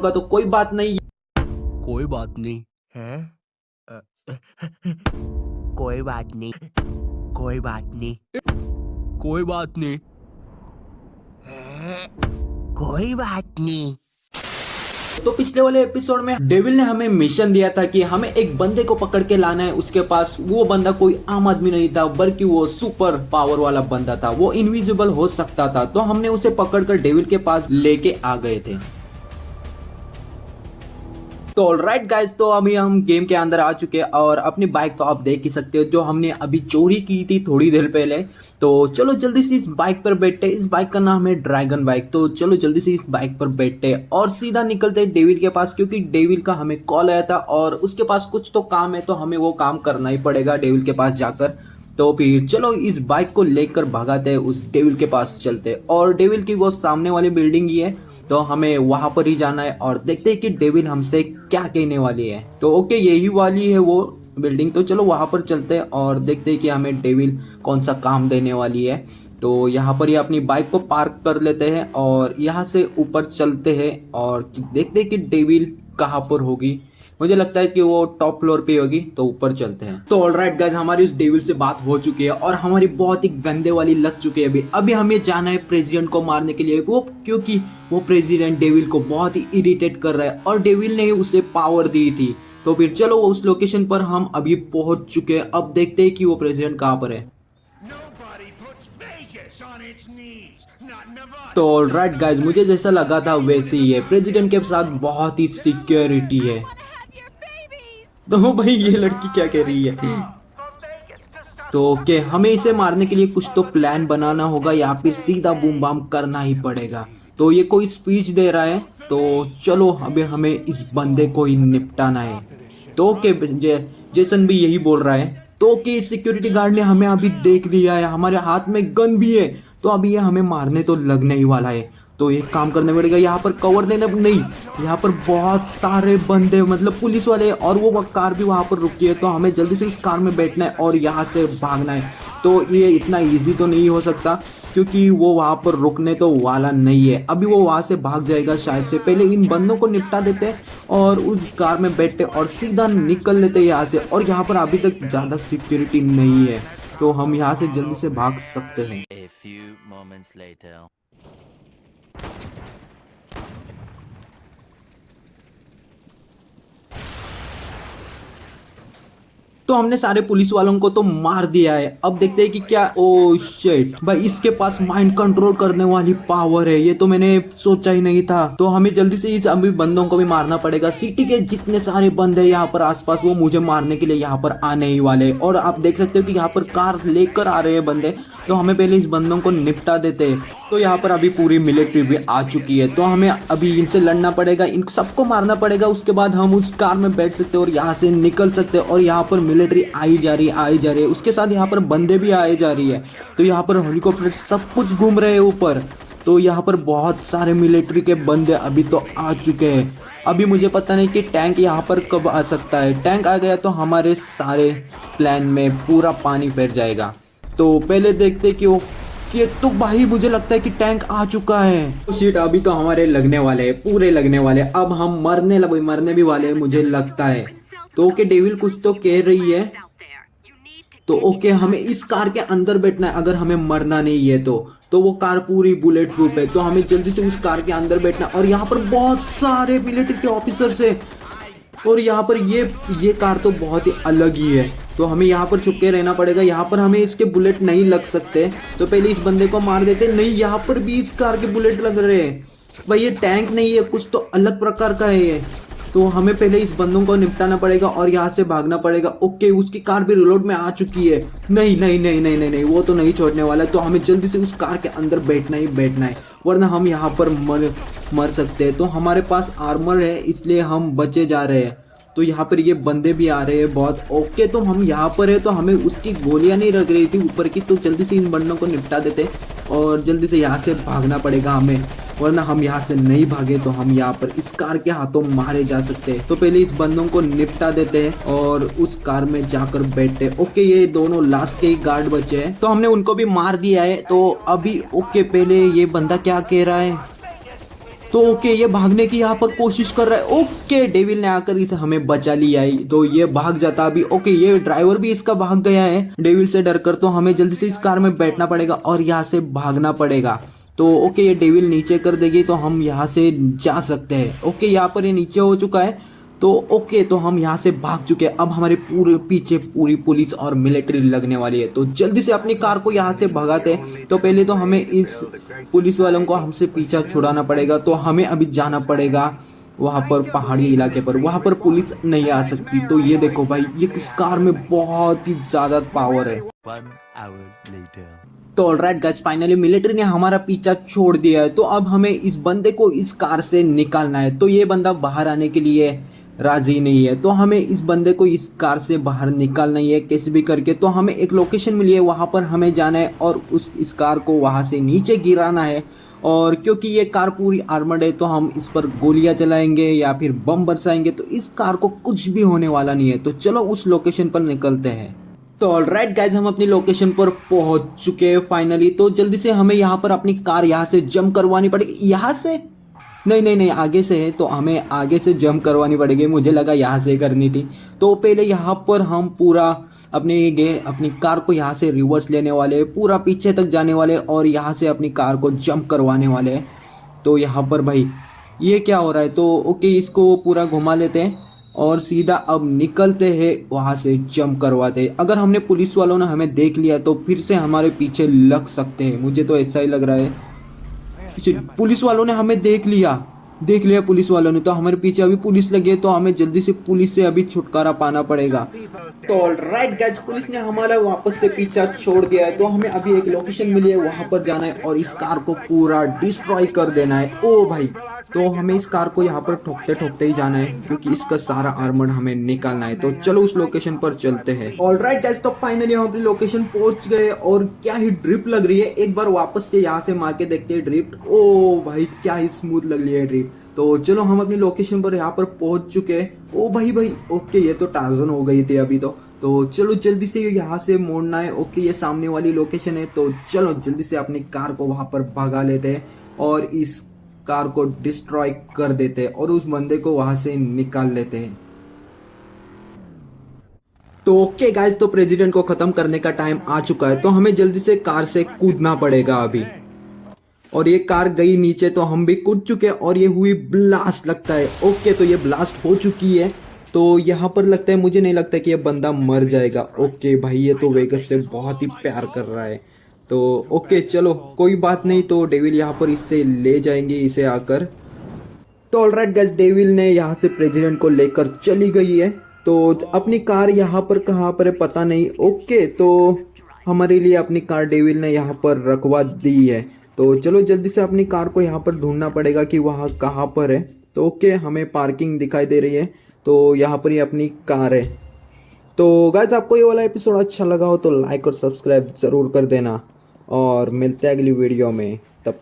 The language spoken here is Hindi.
का तो कोई बात नहीं। कोई बात नहीं है। कोई बात नहीं, कोई बात नहीं, कोई बात नहीं, कोई बात नहीं। तो पिछले वाले एपिसोड में डेविल ने हमें मिशन दिया था कि हमें एक बंदे को पकड़ के लाना है। उसके पास वो बंदा कोई आम आदमी नहीं था, बल्कि वो सुपर पावर वाला बंदा था। वो इनविजिबल हो सकता था। तो हमने उसे पकड़कर डेविल के पास लेके आ गए थे। तो ऑलराइट गाइस, तो अभी हम गेम के अंदर आ चुके हैं और अपनी बाइक तो आप देख ही सकते हो जो हमने अभी चोरी की थी थोड़ी देर पहले। तो चलो जल्दी से इस बाइक पर बैठते। इस बाइक का नाम है ड्रैगन बाइक। तो चलो जल्दी से इस बाइक पर बैठते और सीधा निकलते डेविल के पास, क्योंकि डेविल का हमें कॉल आया था और उसके पास कुछ तो काम है, तो हमें वो काम करना ही पड़ेगा डेविल के पास जाकर। तो फिर चलो इस बाइक को लेकर भगाते हैं, उस डेविल के पास चलते। और डेविल की वो सामने वाली बिल्डिंग ही है, तो हमें वहां पर ही जाना है और देखते हैं कि डेविल हमसे क्या कहने वाली है। तो ओके, यही वाली है वो बिल्डिंग। तो चलो वहां पर चलते हैं और देखते हैं कि हमें डेविल कौन सा काम देने वाली है। तो यहाँ पर ही अपनी बाइक को पार्क कर लेते हैं और यहाँ से ऊपर चलते हैं और देखते हैं कि डेविल कहाँ पर होगी। मुझे लगता है कि वो टॉप फ्लोर पे होगी, तो ऊपर चलते हैं। तो ऑलराइट गाइस, हमारी उस डेविल से बात हो चुकी है और हमारी बहुत ही गंदे वाली लग चुकी है। अभी हमें जाना है प्रेसिडेंट को मारने के लिए, वो क्योंकि वो प्रेसिडेंट डेविल को बहुत ही इरिटेट कर रहा है और डेविल ने उसे पावर दी थी। तो फिर चलो उस लोकेशन पर हम अभी पहुंच चुके हैं। अब देखते हैं कि वो प्रेसिडेंट कहाँ पर है। तो ऑलराइट गाइस, मुझे जैसा लगा था वैसे ही है। प्रेसिडेंट के साथ बहुत ही सिक्योरिटी है। तो भाई ये लड़की क्या कह रही है? तो ओके, हमें इसे मारने के लिए कुछ तो प्लान बनाना होगा या फिर सीधा बूम बाम करना ही पड़ेगा। तो ये कोई स्पीच दे रहा है, तो चलो अभी हमें इस बंदे को ही निपटाना है। तो ओके, जेसन भी यही बोल रहा है। तो ओके, सिक्योरिटी गार्ड ने हमें अभी देख लिया है, हमारे हाथ में गन भी है। तो अभी ये हमें मारने तो लगने ही वाला है। तो एक काम करने पड़ेगा, यहाँ पर कवर देना नहीं। यहाँ पर बहुत सारे बंदे, मतलब पुलिस वाले, और वो कार भी वहाँ पर रुकी है। तो हमें जल्दी से उस कार में बैठना है और यहाँ से भागना है। तो ये इतना इजी तो नहीं हो सकता, क्योंकि वो वहाँ पर रुकने तो वाला नहीं है। अभी वो वहाँ से भाग जाएगा शायद से। पहले इन बंदों को निपटा देते हैं और उस कार में बैठते और सीधा निकल लेते हैं यहाँ से। और यहाँ पर अभी तक ज़्यादा सिक्योरिटी नहीं है, तो हम यहाँ से जल्दी से भाग सकते हैं। तो हमने सारे पुलिस वालों को तो मार दिया है। अब देखते हैं कि क्या। ओ शिट भाई, इसके पास माइंड कंट्रोल करने वाली पावर है। ये तो मैंने सोचा ही नहीं था। तो हमें जल्दी से इस अभी बंदों को भी मारना पड़ेगा। सिटी के जितने सारे बंदे यहाँ पर आसपास, वो मुझे मारने के लिए यहाँ पर आने ही वाले। और आप देख सकते हो कि यहाँ पर कार लेकर आ रहे हैं बंदे। तो हमें पहले इस बंदों को निपटा देते हैं। तो यहाँ पर अभी पूरी मिलिट्री भी आ चुकी है। तो हमें अभी इनसे लड़ना पड़ेगा, इन सबको मारना पड़ेगा। उसके बाद हम उस कार में बैठ सकते हैं और यहाँ से निकल सकते हैं। और यहाँ पर मिलिट्री आई जा रही है, उसके साथ यहाँ पर बंदे भी आए जा रही है। तो यहाँ पर हेलीकॉप्टर सब कुछ घूम रहे हैं ऊपर। तो यहाँ पर बहुत सारे मिलिट्री के बंदे अभी तो आ चुके हैं। अभी मुझे पता नहीं कि टैंक यहाँ पर कब आ सकता है। टैंक आ गया तो हमारे सारे प्लान में पूरा पानी फैल जाएगा। तो पहले देखते कि वो तो भाई मुझे लगता है कि टैंक आ चुका है। तो सीट अभी तो हमारे लगने वाले हैं, पूरे लगने वाले। अब हम मरने भी वाले हैं मुझे लगता है। तो ओके, डेविल कुछ तो कह रही है। तो ओके, हमें इस कार के अंदर बैठना है अगर हमें मरना नहीं है तो वो कार पूरी बुलेट प्रूफ है। तो हमें जल्दी से उस कार के अंदर बैठना। और यहाँ पर बहुत सारे मिलिट्री के ऑफिसर्स है। और यहाँ पर ये कार तो बहुत ही अलग ही है। तो हमें यहाँ पर छुप के रहना पड़ेगा। यहाँ पर हमें इसके बुलेट नहीं लग सकते, तो पहले इस बंदे को मार देते। नहीं, यहाँ पर भी इस कार के बुलेट लग रहे हैं। भाई ये टैंक नहीं है, कुछ तो अलग प्रकार का है ये। तो हमें पहले इस बंदों को निपटाना पड़ेगा और यहाँ से भागना पड़ेगा। ओके, उसकी कार भी रिलोड में आ चुकी है। नहीं नहीं नहीं नहीं नहीं नहीं, वो तो नहीं छोड़ने वाला है। तो हमें जल्दी से उस कार के अंदर बैठना ही बैठना है, वरना हम यहाँ पर मर सकते हैं। तो हमारे पास आर्मर है, इसलिए हम बचे जा रहे हैं। तो यहाँ पर ये बंदे भी आ रहे हैं बहुत। ओके, तो हम यहाँ पर है, तो हमें उसकी गोलियां नहीं लग रही थी ऊपर की। तो जल्दी से इन बंदों को निपटा देते और जल्दी से यहाँ से भागना पड़ेगा हमें, वरना हम यहाँ से नहीं भागे तो हम यहाँ पर इस कार के हाथों मारे जा सकते हैं। तो पहले इस बंदों को निपटा देते हैं और उस कार में जाकर बैठते हैं। ओके, ये दोनों लास्ट के ही गार्ड बचे हैं, तो हमने उनको भी मार दिया है। तो अभी ओके, पहले ये बंदा क्या कह रहा है। तो ओके ये भागने की यहाँ पर कोशिश कर रहा है। ओके डेविल ने आकर इसे हमें बचा लिया है, तो ये भाग जाता अभी। ओके ये ड्राइवर भी इसका भाग गया है डेविल से डरकर, तो हमें जल्दी से इस कार में बैठना पड़ेगा और यहाँ से भागना पड़ेगा। तो ओके ये डेविल नीचे कर देगी तो हम यहाँ से जा सकते हैं। ओके यहाँ पर ये नीचे हो चुका है, तो ओके तो हम यहाँ से भाग चुके हैं। अब हमारे पूरे पीछे पूरी पुलिस और मिलिट्री लगने वाली है, तो जल्दी से अपनी कार को यहाँ से भगाते हैं। तो पहले तो हमें इस पुलिस वालों को हमसे पीछा छुड़ाना पड़ेगा, तो हमें अभी जाना पड़ेगा वहाँ पर पहाड़ी इलाके पर, वहाँ पर पुलिस नहीं आ सकती। तो ये देखो भाई ये इस कार में बहुत ही ज्यादा पावर है। 1 hour later. तो ऑलराइट गाइस फाइनली मिलिट्री ने हमारा पीछा छोड़ दिया है, तो अब हमें इस बंदे को इस कार से निकालना है। तो ये बंदा बाहर आने के लिए राजी नहीं है, तो हमें इस बंदे को इस कार से बाहर निकालना ही है कैसे भी करके। तो हमें एक लोकेशन मिली है, वहां पर हमें जाना है और इस कार को वहां से नीचे गिराना है। और क्योंकि ये कार पूरी आर्मर्ड है तो हम इस पर गोलियां चलाएंगे या फिर बम बरसाएंगे, तो इस कार को कुछ भी होने वाला नहीं है। तो चलो उस लोकेशन पर निकलते हैं। तो ऑलराइट गाइज हम अपनी लोकेशन पर पहुंच चुके हैं फाइनली। तो जल्दी से हमें यहाँ पर अपनी कार यहाँ से जंप करवानी पड़ेगी। यहाँ से नहीं आगे से है, तो हमें आगे से जंप करवानी पड़ेगी। मुझे लगा यहाँ से करनी थी। तो पहले यहाँ पर हम पूरा अपनी कार को यहाँ से रिवर्स लेने वाले, पूरा पीछे तक जाने वाले और यहाँ से अपनी कार को जंप करवाने वाले। तो यहाँ पर भाई ये क्या हो रहा है, तो ओके इसको पूरा घुमा लेते हैं और सीधा अब निकलते हैं वहाँ से जंप करवाते हैं। अगर हमने पुलिस वालों ने हमें देख लिया तो फिर से हमारे पीछे लग सकते हैं, मुझे तो ऐसा ही लग रहा है। पुलिस वालों ने हमें देख लिया पुलिस वालों ने, तो हमारे पीछे अभी पुलिस लगी है, तो हमें जल्दी से पुलिस से अभी छुटकारा पाना पड़ेगा। तो ऑलराइट गाइस पुलिस ने हमारा वापस से पीछा छोड़ दिया है, तो हमें अभी एक लोकेशन मिली है, वहां पर जाना है और इस कार को पूरा डिस्ट्रॉय कर देना है। ओ भाई तो हमें इस कार को यहाँ पर ठोकते ठोकते ही जाना है, क्योंकि इसका सारा आर्मर हमें निकालना है। तो चलो उस लोकेशन पर चलते हैं। ऑलराइट गाइस तो फाइनली हम अपनी लोकेशन पहुंच गए और क्या ही ड्रिफ्ट लग रही है। एक बार वापस से यहाँ से मार के देखते हैं ड्रिफ्ट। ओ भाई क्या ही स्मूथ लग रही है ड्रिफ्ट। तो चलो हम अपनी लोकेशन पर यहाँ पर पहुंच चुके हैं। ओ भाई ओके ये तो टार्जन हो गई थी अभी तो चलो जल्दी से यहाँ से मोड़ना है। ओके ये सामने वाली लोकेशन है, तो चलो जल्दी से अपनी कार को वहां पर भगा लेते हैं और इस कार को डिस्ट्रॉय कर देते हैं और उस बंदे को वहां से निकाल लेते हैं। तो ओके गाइस तो प्रेसिडेंट को खत्म करने का टाइम आ चुका है, तो हमें जल्दी से कार से कूदना पड़ेगा अभी। और ये कार गई नीचे, तो हम भी कूद चुके और ये हुई ब्लास्ट लगता है। ओके तो ये ब्लास्ट हो चुकी है, तो यहाँ पर लगता है, मुझे नहीं लगता कि ये बंदा मर जाएगा। ओके भाई ये तो वेगस से बहुत ही प्यार कर रहा है, तो ओके चलो कोई बात नहीं। तो डेविल यहाँ पर इससे ले जाएंगे इसे आकर। तो ऑलराइट गाइस डेविल ने यहाँ से प्रेसिडेंट को लेकर चली गई है, तो अपनी कार यहाँ पर कहाँ पर है पता नहीं। ओके तो हमारे लिए अपनी कार डेविल ने यहाँ पर रखवा दी है, तो चलो जल्दी से अपनी कार को यहाँ पर ढूंढना पड़ेगा कि वहाँ कहाँ पर है। तो ओके हमें पार्किंग दिखाई दे रही है, तो यहाँ पर ही अपनी कार है। तो गाइस आपको ये वाला एपिसोड अच्छा लगा हो तो लाइक और सब्सक्राइब ज़रूर कर देना और मिलते हैं अगली वीडियो में। तब